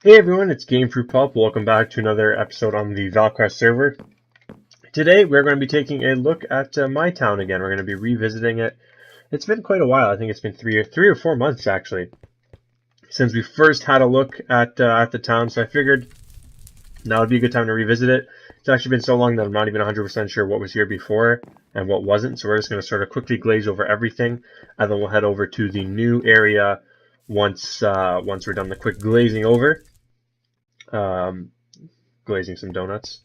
Hey everyone, it's Gamefruitpulp. Welcome back to another episode on the Valcrest server. Today we're going to be taking a look at my town again. We're going to be revisiting it. It's been quite a while. I think it's been three or 4 months actually since we first had a look at the town. So I figured now would be a good time to revisit it. It's actually been so long that I'm not even 100% sure what was here before and what wasn't. So we're just going to sort of quickly glaze over everything, and then we'll head over to the new area once we're done the quick glazing over. Glazing some donuts.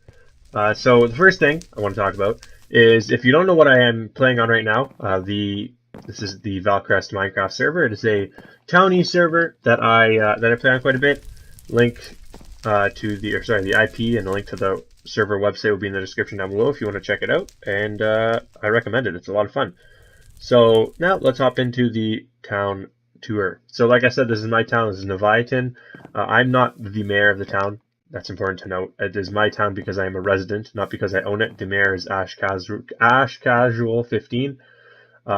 So the first thing I want to talk about is, if you don't know what I am playing on right now, this is the Valcrest Minecraft server. It is a Towny server that I play on quite a bit. Link to the IP and the link to the server website will be in the description down below if you want to check it out. And I recommend it. It's a lot of fun. So now let's hop into the town tour. So like I said, this is my town. This is Niveiton. I'm not the mayor of the town. That's important to note. It is my town because I am a resident, not because I own it. The mayor is Ash Casual 15.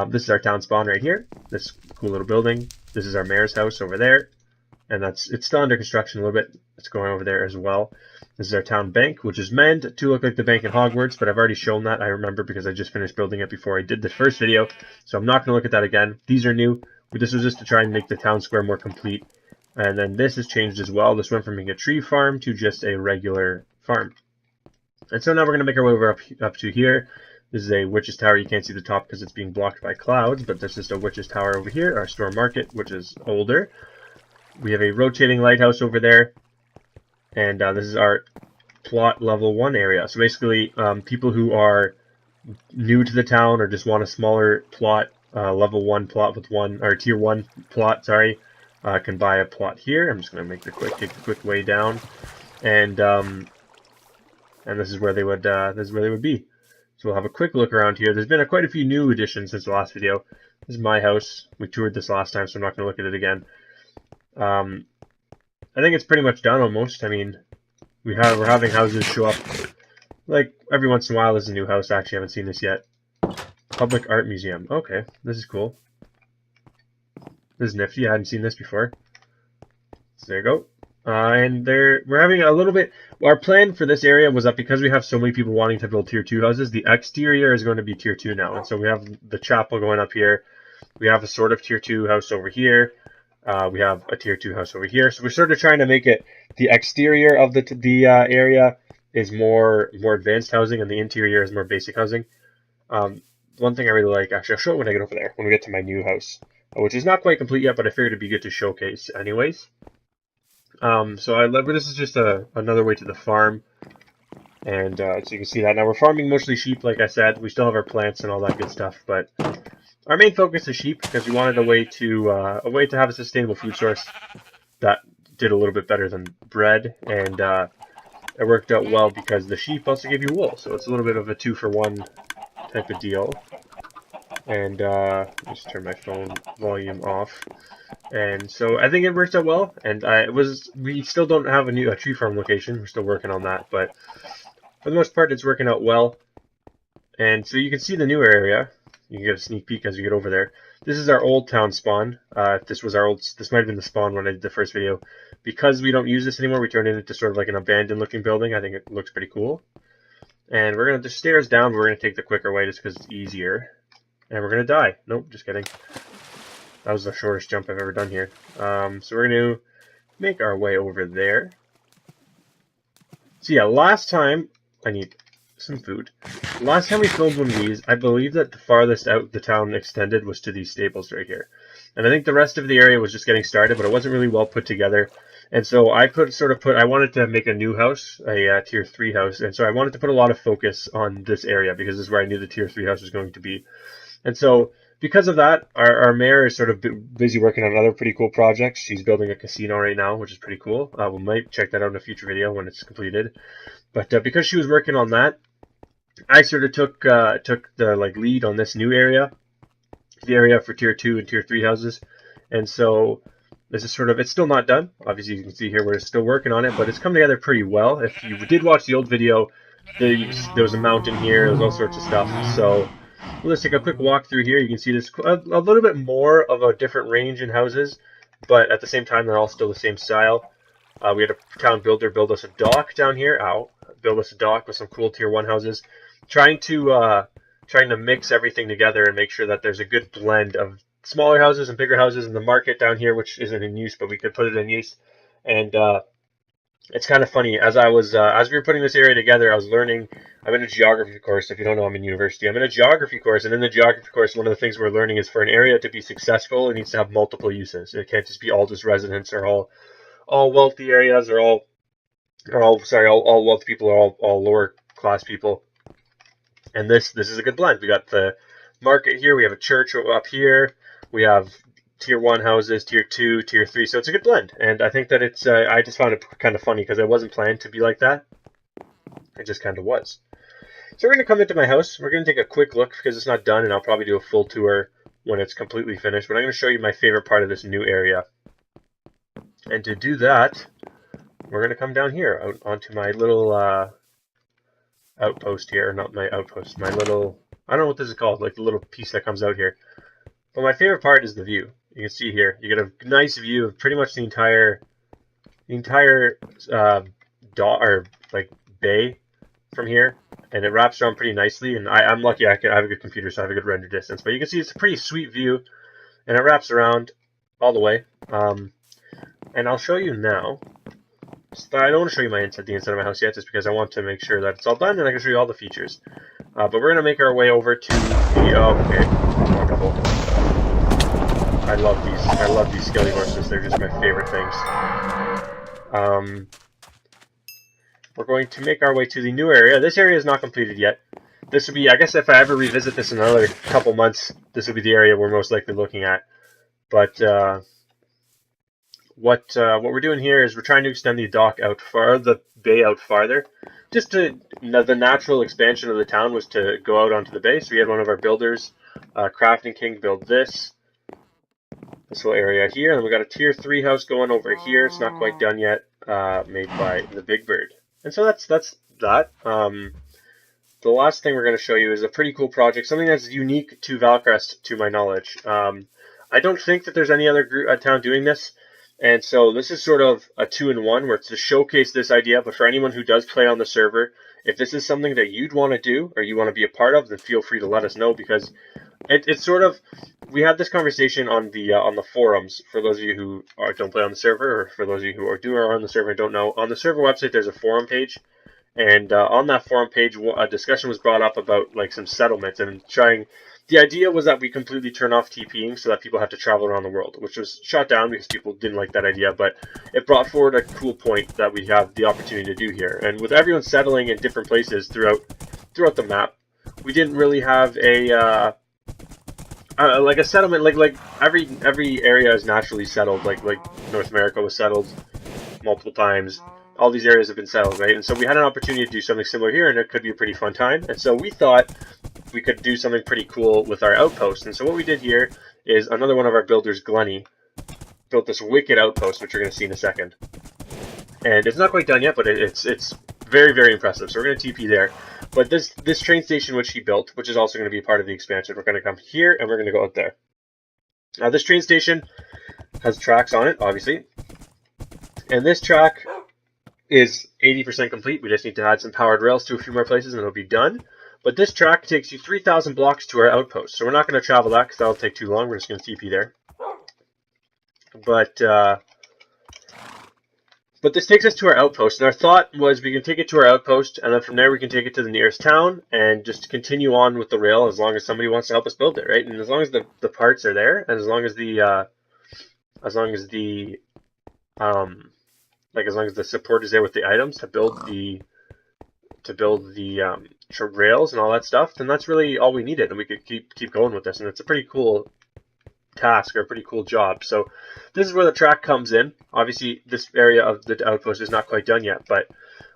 This is our town spawn right here. This cool little building. This is our mayor's house over there, and it's still under construction a little bit. It's going over there as well. This is our town bank, which is meant to look like the bank in Hogwarts, but I've already shown that. I remember because I just finished building it before I did the first video, so I'm not going to look at that again. These are new. This was just to try and make the town square more complete. And then this has changed as well. This went from being a tree farm to just a regular farm. And so now we're going to make our way over up to here. This is a witch's tower. You can't see the top because it's being blocked by clouds, but there's just a witch's tower over here. Our store market, which is older. We have a rotating lighthouse over there. And this is our plot level 1 area. So basically, people who are new to the town or just want a smaller plot, level 1 plot with tier 1 plot, sorry, can buy a plot here. I'm just going to take the quick way down, and this is where they would be. So we'll have a quick look around here. There's been quite a few new additions since the last video. This is my house. We toured this last time, so I'm not going to look at it again. I think it's pretty much done almost. I mean, we're having houses show up like every once in a while. There's a new house. Actually, I haven't seen this yet. Public Art Museum. Okay, this is cool. This is nifty. I hadn't seen this before. So there you go. And we're having a little bit. Our plan for this area was that because we have so many people wanting to build tier 2 houses, the exterior is going to be tier 2 now. And so we have the chapel going up here. We have a sort of tier 2 house over here. We have a tier 2 house over here. So we're sort of trying to make it the exterior of the area is more advanced housing, and the interior is more basic housing. One thing I really like, actually, I'll show it when I get over there, when we get to my new house, which is not quite complete yet, but I figured it'd be good to showcase anyways. This is just another way to the farm, and so you can see that. Now we're farming mostly sheep, like I said. We still have our plants and all that good stuff, but our main focus is sheep because we wanted a way to have a sustainable food source that did a little bit better than bread, and it worked out well because the sheep also give you wool, so it's a little bit of a 2-for-1 type of deal. And just turn my phone volume off. And so I think it worked out well. And we still don't have a tree farm location. We're still working on that, but for the most part, it's working out well. And so you can see the new area. You can get a sneak peek as you get over there. This is our old town spawn. This might have been the spawn when I did the first video. Because we don't use this anymore, we turned it into sort of like an abandoned looking building. I think it looks pretty cool. And we're the stairs down, but we're gonna take the quicker way just because it's easier. And we're gonna die. Nope, just kidding. That was the shortest jump I've ever done here. So we're gonna make our way over there. So yeah, last time I need some food. Last time we filmed one of these, I believe that the farthest out the town extended was to these stables right here. And I think the rest of the area was just getting started, but it wasn't really well put together. And so I wanted to make a new house, a tier 3 house. And so I wanted to put a lot of focus on this area because this is where I knew the tier 3 house was going to be. And so because of that, our mayor is sort of busy working on other pretty cool projects. She's building a casino right now, which is pretty cool. We might check that out in a future video when it's completed. But because she was working on that, I sort of took the lead on this new area, the area for tier 2 and tier 3 houses. And so this is it's still not done. Obviously, you can see here we're still working on it, but it's come together pretty well. If you did watch the old video, there was a mountain here, there was all sorts of stuff. So let's take a quick walk through here. You can see there's a little bit more of a different range in houses, but at the same time, they're all still the same style. We had a town builder build us a dock down here. Build us a dock with some cool tier 1 houses. Trying to mix everything together and make sure that there's a good blend of smaller houses and bigger houses in the market down here, which isn't in use, but we could put it in use. And it's kind of funny, as we were putting this area together, I was learning. I'm in a geography course. If you don't know, I'm in university. I'm in a geography course, and in the geography course, one of the things we're learning is for an area to be successful, it needs to have multiple uses. It can't just be all just residents or all wealthy areas or all wealthy people or all lower class people. And this is a good blend. We got the market here. We have a church up here. We have tier 1 houses, tier 2, tier 3. So it's a good blend. And I think that it's, I just found it kind of funny because it wasn't planned to be like that. It just kind of was. So we're going to come into my house. We're going to take a quick look because it's not done, and I'll probably do a full tour when it's completely finished. But I'm going to show you my favorite part of this new area. And to do that, we're going to come down here out onto my little outpost here. Not my outpost, my little, I don't know what this is called, like the little piece that comes out here. But my favorite part is the view. You can see here, you get a nice view of pretty much the entire bay from here, and it wraps around pretty nicely. And I'm lucky I have a good computer, so I have a good render distance. But you can see it's a pretty sweet view, and it wraps around all the way. And I'll show you now. I don't want to show you the inside of my house yet, just because I want to make sure that it's all done, and I can show you all the features. But we're gonna make our way over to the wonderful. I love these skelly horses. They're just my favorite things. We're going to make our way to the new area. This area is not completed yet. This would be, I guess, if I ever revisit this in another couple months, this will be the area we're most likely looking at. But what we're doing here is we're trying to extend the dock out the bay out farther. Just the natural expansion of the town was to go out onto the bay. So we had one of our builders, Crafting King, build this whole area here, and we got a tier 3 house going over here. It's not quite done yet, made by the Big Bird. And so that's that. The last thing we're going to show you is a pretty cool project, something that's unique to Valcrest, to my knowledge. I don't think that there's any other town doing this, and so this is sort of a 2-in-1 where it's to showcase this idea. But for anyone who does play on the server, if this is something that you'd want to do or you want to be a part of, then feel free to let us know, because it's sort of, we had this conversation on the forums. For those of you who don't play on the server, or for those of you who are on the server and don't know, on the server website there's a forum page, and on that forum page a discussion was brought up about like some settlements and trying. The idea was that we completely turn off TPing so that people have to travel around the world, which was shot down because people didn't like that idea, but it brought forward a cool point that we have the opportunity to do here. And with everyone settling in different places throughout the map, we didn't really have a like a settlement, like every area is naturally settled, like North America was settled multiple times. All these areas have been settled, right? And so we had an opportunity to do something similar here, and it could be a pretty fun time. And so we thought we could do something pretty cool with our outpost. And so what we did here is another one of our builders, Glenny, built this wicked outpost, which you're going to see in a second. And it's not quite done yet, but it's very, very impressive. So we're going to TP there. But this train station which he built, which is also going to be part of the expansion, we're going to come here and we're going to go out there. Now this train station has tracks on it, obviously. And this track is 80% complete. We just need to add some powered rails to a few more places and it'll be done. But this track takes you 3,000 blocks to our outpost. So we're not going to travel that because that'll take too long. We're just going to TP there. But this takes us to our outpost. And our thought was we can take it to our outpost, and then from there we can take it to the nearest town and just continue on with the rail as long as somebody wants to help us build it, right? And as long as the parts are there, and as long as the support is there with the items to build the rails and all that stuff, then that's really all we needed, and we could keep going with this. And it's a pretty cool task, or a pretty cool job. So this is where the track comes in. Obviously this area of the outpost is not quite done yet, but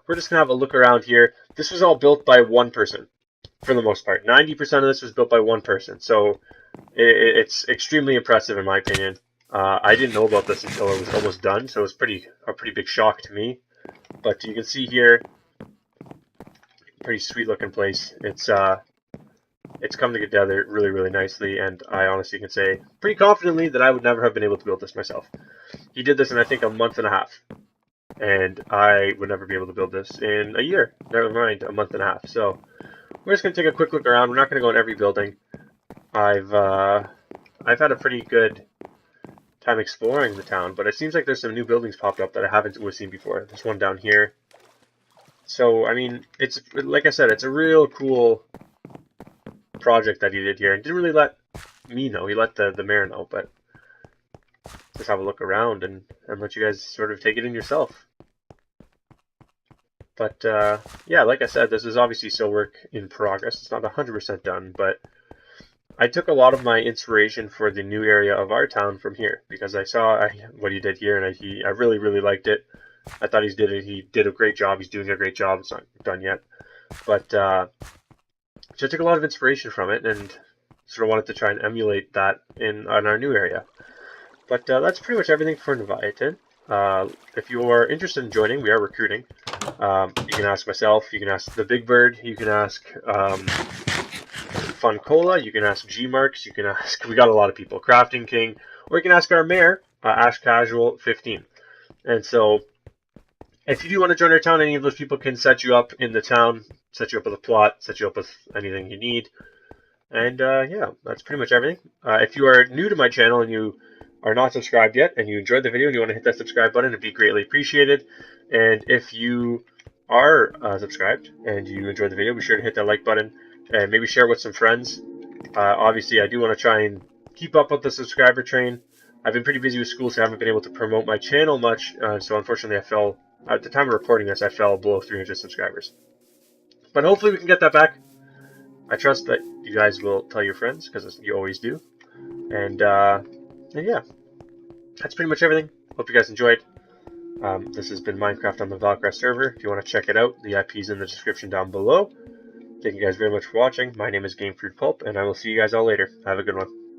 we're just gonna have a look around here. This was all built by one person for the most part. 90% of this was built by one person, so it's extremely impressive in my opinion. I didn't know about this until it was almost done, so it was a pretty big shock to me. But you can see here, pretty sweet looking place. It's come together really, really nicely, and I honestly can say pretty confidently that I would never have been able to build this myself. He did this in, I think, a month and a half. and I would never be able to build this in a year, never mind a month and a half. So we're just going to take a quick look around. We're not going to go in every building. I've had a pretty good time exploring the town, but it seems like there's some new buildings popped up that I haven't seen before. There's one down here. So, I mean, it's, like I said, it's a real cool project that he did here, and didn't really let me know. He let the mayor know, but just have a look around and let you guys sort of take it in yourself. But, yeah, like I said, this is obviously still work in progress. It's not 100% done, but I took a lot of my inspiration for the new area of our town from here, because I saw what he did here, and I really, really liked it. I thought he did a great job. He's doing a great job. It's not done yet. But, so I took a lot of inspiration from it, and sort of wanted to try and emulate that in our new area. But that's pretty much everything for Niveiton. If you are interested in joining, we are recruiting. You can ask myself, you can ask the Big Bird, you can ask Fun Cola, you can ask G-Marks, you can ask, we got a lot of people, Crafting King, or you can ask our mayor, Ash Casual 15. And so, if you do want to join our town, any of those people can set you up in the town, set you up with a plot, set you up with anything you need. And yeah, that's pretty much everything. If you are new to my channel and you are not subscribed yet and you enjoyed the video and you want to hit that subscribe button, it'd be greatly appreciated. And if you are subscribed and you enjoyed the video, be sure to hit that like button and maybe share it with some friends. Obviously, I do want to try and keep up with the subscriber train. I've been pretty busy with school, so I haven't been able to promote my channel much. So unfortunately, at the time of recording this, I fell below 300 subscribers. But hopefully we can get that back. I trust that you guys will tell your friends, because you always do. And yeah, that's pretty much everything. Hope you guys enjoyed. This has been Minecraft on the Valcrest server. If you want to check it out, the IP is in the description down below. Thank you guys very much for watching. My name is Gamefruitpulp, and I will see you guys all later. Have a good one.